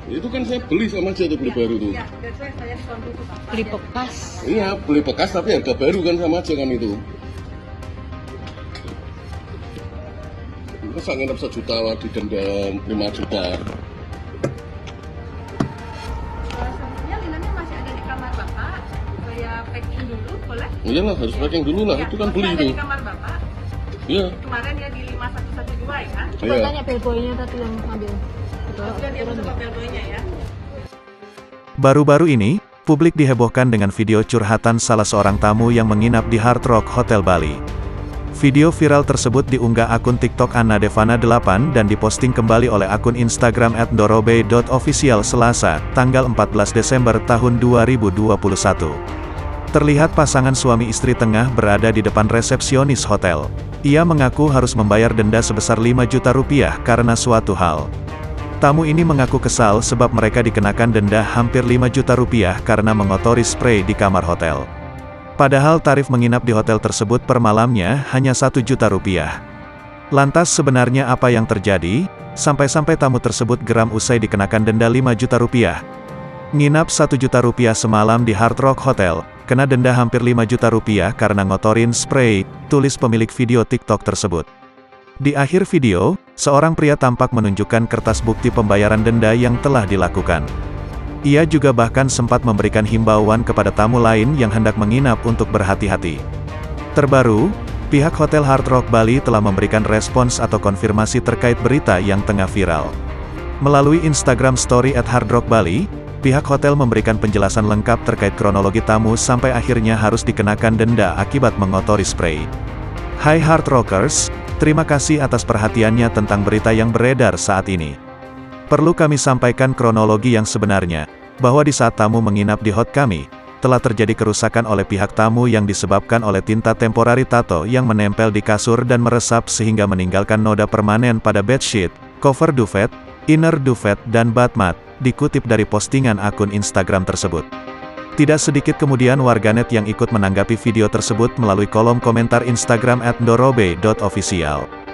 Itu kan saya beli sama aja tuh, beli baru tuh. Beli bekas. Iya, beli bekas tapi harga baru kan sama aja kan itu. Masa nginep 1 juta didenda 5 juta. Sebenarnya linennya masih ada di kamar Bapak. Saya packing dulu, boleh? Iyalah, harus packing dulu lah, Ya, itu kan masih beli ada itu. di kamar Bapak. Iya. Kemarin ya di 5112 ya. Coba Iya. tanya bellboy-nya tadi yang ngambil. Sudah dia masuk ke bellboy-nya ya. Baru-baru ini, publik dihebohkan dengan video curhatan salah seorang tamu yang menginap di Hard Rock Hotel Bali. Video viral tersebut diunggah akun TikTok Anna Devana 8 dan diposting kembali oleh akun Instagram @ndorobe.official Selasa, tanggal 14 Desember tahun 2021. Terlihat pasangan suami istri tengah berada di depan resepsionis hotel. Ia mengaku harus membayar denda sebesar 5 juta rupiah karena suatu hal. Tamu ini mengaku kesal sebab mereka dikenakan denda hampir 5 juta rupiah karena mengotori spray di kamar hotel. Padahal tarif menginap di hotel tersebut per malamnya hanya 1 juta rupiah. Lantas sebenarnya apa yang terjadi? Sampai-sampai tamu tersebut geram usai dikenakan denda 5 juta rupiah. Nginap 1 juta rupiah semalam di Hard Rock Hotel, kena denda hampir 5 juta rupiah karena ngotorin spray, tulis pemilik video TikTok tersebut. Di akhir video, seorang pria tampak menunjukkan kertas bukti pembayaran denda yang telah dilakukan. Ia juga bahkan sempat memberikan himbauan kepada tamu lain yang hendak menginap untuk berhati-hati. Terbaru, pihak Hotel Hard Rock Bali telah memberikan respons atau konfirmasi terkait berita yang tengah viral. Melalui Instagram Story @hardrockbali, pihak hotel memberikan penjelasan lengkap terkait kronologi tamu sampai akhirnya harus dikenakan denda akibat mengotori spray. Hai Hard Rockers, terima kasih atas perhatiannya tentang berita yang beredar saat ini. Perlu kami sampaikan kronologi yang sebenarnya, bahwa di saat tamu menginap di hot kami, telah terjadi kerusakan oleh pihak tamu yang disebabkan oleh tinta temporary tato yang menempel di kasur dan meresap sehingga meninggalkan noda permanen pada bedsheet, cover duvet, inner duvet dan bathmat, dikutip dari postingan akun Instagram tersebut. Tidak sedikit kemudian warganet yang ikut menanggapi video tersebut melalui kolom komentar Instagram @ndorobe.official.